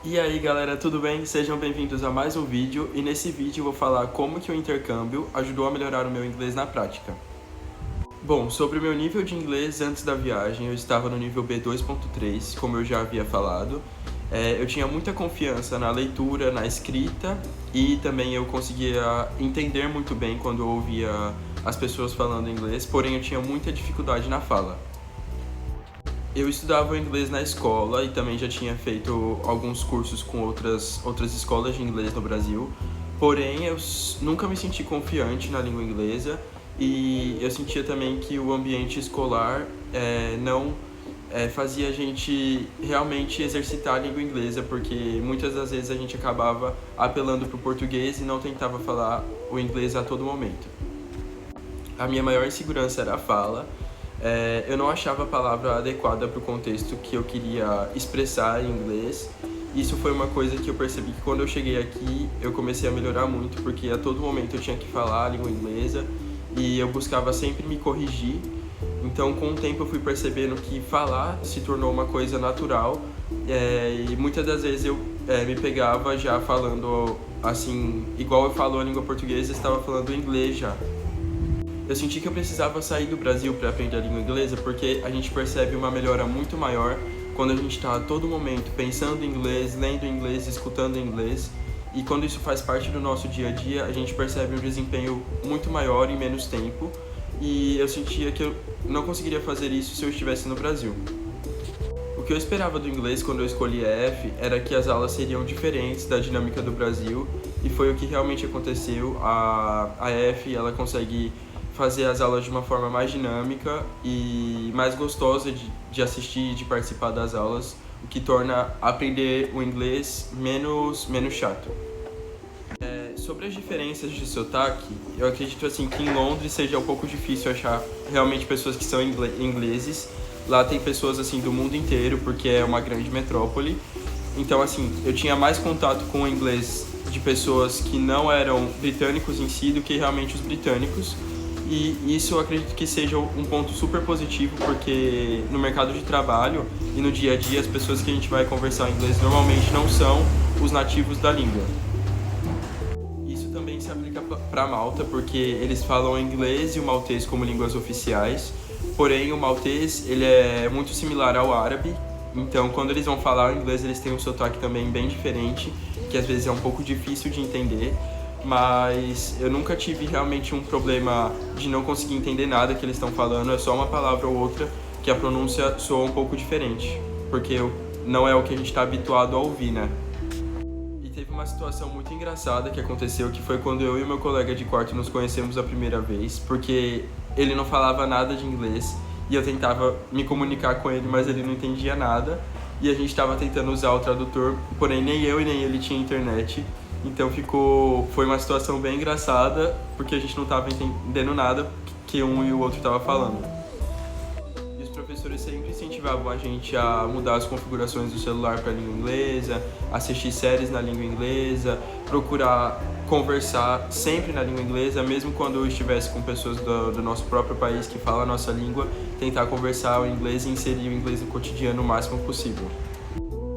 E aí galera, tudo bem? Sejam bem-vindos a mais um vídeo e nesse vídeo eu vou falar como que o intercâmbio ajudou a melhorar o meu inglês na prática. Bom, sobre o meu nível de inglês antes da viagem, eu estava no nível B2.3, como eu já havia falado. Eu tinha muita confiança na leitura, na escrita e também eu conseguia entender muito bem quando eu ouvia as pessoas falando inglês, porém eu tinha muita dificuldade na fala. Eu estudava inglês na escola e também já tinha feito alguns cursos com outras escolas de inglês no Brasil, porém eu nunca me senti confiante na língua inglesa e eu sentia também que o ambiente escolar não fazia a gente realmente exercitar a língua inglesa, porque muitas das vezes a gente acabava apelando para o português e não tentava falar o inglês a todo momento. A minha maior insegurança era a fala. Eu não achava a palavra adequada para o contexto que eu queria expressar em inglês. Isso foi uma coisa que eu percebi que quando eu cheguei aqui eu comecei a melhorar muito, porque a todo momento eu tinha que falar a língua inglesa e eu buscava sempre me corrigir. Então, com o tempo eu fui percebendo que falar se tornou uma coisa natural e muitas das vezes eu me pegava já falando assim, igual eu falo a língua portuguesa, eu estava falando inglês já. Eu senti que eu precisava sair do Brasil para aprender a língua inglesa, porque a gente percebe uma melhora muito maior quando a gente está a todo momento pensando em inglês, lendo inglês, escutando inglês. E quando isso faz parte do nosso dia a dia, a gente percebe um desempenho muito maior em menos tempo. E eu sentia que eu não conseguiria fazer isso se eu estivesse no Brasil. O que eu esperava do inglês quando eu escolhi a EF era que as aulas seriam diferentes da dinâmica do Brasil, e foi o que realmente aconteceu. A EF ela consegue fazer as aulas de uma forma mais dinâmica e mais gostosa de assistir e de participar das aulas, o que torna aprender o inglês menos chato. Sobre as diferenças de sotaque, eu acredito assim que em Londres seja um pouco difícil achar realmente pessoas que são ingleses. Lá tem pessoas assim do mundo inteiro, porque é uma grande metrópole. Então assim, eu tinha mais contato com o inglês de pessoas que não eram britânicos em si do que realmente os britânicos. E isso eu acredito que seja um ponto super positivo, porque no mercado de trabalho e no dia a dia as pessoas que a gente vai conversar em inglês normalmente não são os nativos da língua. Isso também se aplica para Malta, porque eles falam inglês e o maltês como línguas oficiais, porém o maltês ele é muito similar ao árabe, então quando eles vão falar o inglês eles têm um sotaque também bem diferente, que às vezes é um pouco difícil de entender. Mas eu nunca tive realmente um problema de não conseguir entender nada que eles estão falando, é só uma palavra ou outra que a pronúncia soa um pouco diferente, porque não é o que a gente está habituado a ouvir, né? E teve uma situação muito engraçada que aconteceu, que foi quando eu e o meu colega de quarto nos conhecemos a primeira vez, porque ele não falava nada de inglês e eu tentava me comunicar com ele, mas ele não entendia nada, e a gente estava tentando usar o tradutor, porém nem eu e nem ele tinha internet. Então foi uma situação bem engraçada, porque a gente não estava entendendo nada que um e o outro estavam falando. E os professores sempre incentivavam a gente a mudar as configurações do celular para a língua inglesa, assistir séries na língua inglesa, procurar conversar sempre na língua inglesa, mesmo quando eu estivesse com pessoas do nosso próprio país que falam a nossa língua, tentar conversar o inglês e inserir o inglês no cotidiano o máximo possível.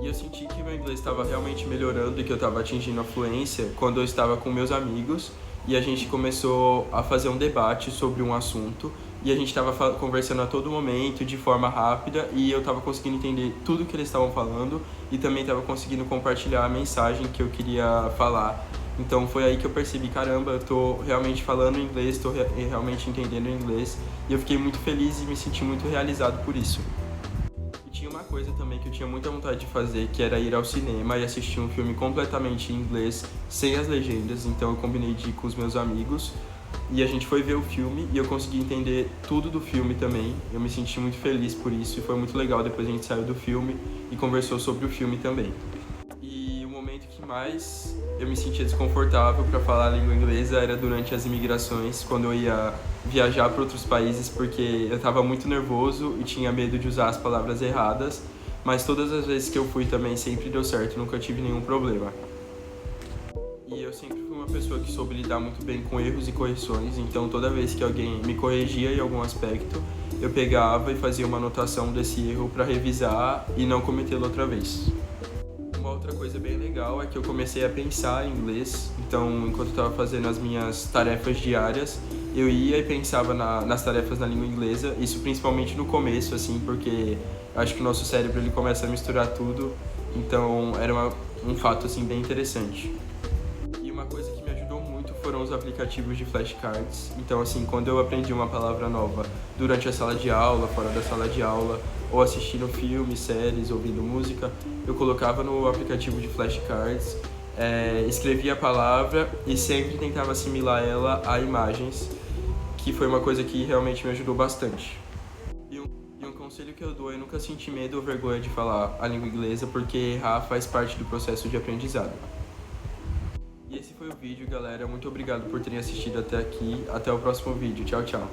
E eu senti que meu inglês estava realmente melhorando e que eu estava atingindo a fluência quando eu estava com meus amigos e a gente começou a fazer um debate sobre um assunto e a gente estava conversando a todo momento, de forma rápida, e eu estava conseguindo entender tudo que eles estavam falando e também estava conseguindo compartilhar a mensagem que eu queria falar. Então foi aí que eu percebi, caramba, eu tô realmente falando inglês, tô realmente entendendo inglês, e eu fiquei muito feliz e me senti muito realizado por isso. Tinha uma coisa também que eu tinha muita vontade de fazer, que era ir ao cinema e assistir um filme completamente em inglês, sem as legendas. Então eu combinei de ir com os meus amigos e a gente foi ver o filme e eu consegui entender tudo do filme também. Eu me senti muito feliz por isso e foi muito legal. Depois a gente saiu do filme e conversou sobre o filme também. E o momento que mais eu me sentia desconfortável para falar a língua inglesa era durante as imigrações, quando eu ia viajar para outros países, porque eu estava muito nervoso e tinha medo de usar as palavras erradas, mas todas as vezes que eu fui também sempre deu certo, nunca tive nenhum problema. E eu sempre fui uma pessoa que soube lidar muito bem com erros e correções, então toda vez que alguém me corrigia em algum aspecto, eu pegava e fazia uma anotação desse erro para revisar e não cometê-lo outra vez. outra coisa bem legal é que eu comecei a pensar em inglês. Então, enquanto eu estava fazendo as minhas tarefas diárias, eu ia e pensava nas tarefas na língua inglesa. Isso principalmente no começo, assim, porque acho que o nosso cérebro ele começa a misturar tudo. Então, era um fato assim bem interessante. E uma coisa que me ajudou muito foram os aplicativos de flashcards. Então, assim, quando eu aprendi uma palavra nova durante a sala de aula, fora da sala de aula, ou assistindo filmes, séries, ouvindo música, eu colocava no aplicativo de flashcards, escrevia a palavra e sempre tentava assimilar ela a imagens, que foi uma coisa que realmente me ajudou bastante. E um conselho que eu dou é nunca sentir medo ou vergonha de falar a língua inglesa, porque errar faz parte do processo de aprendizado. E esse foi o vídeo, galera. Muito obrigado por terem assistido até aqui. Até o próximo vídeo. Tchau, tchau.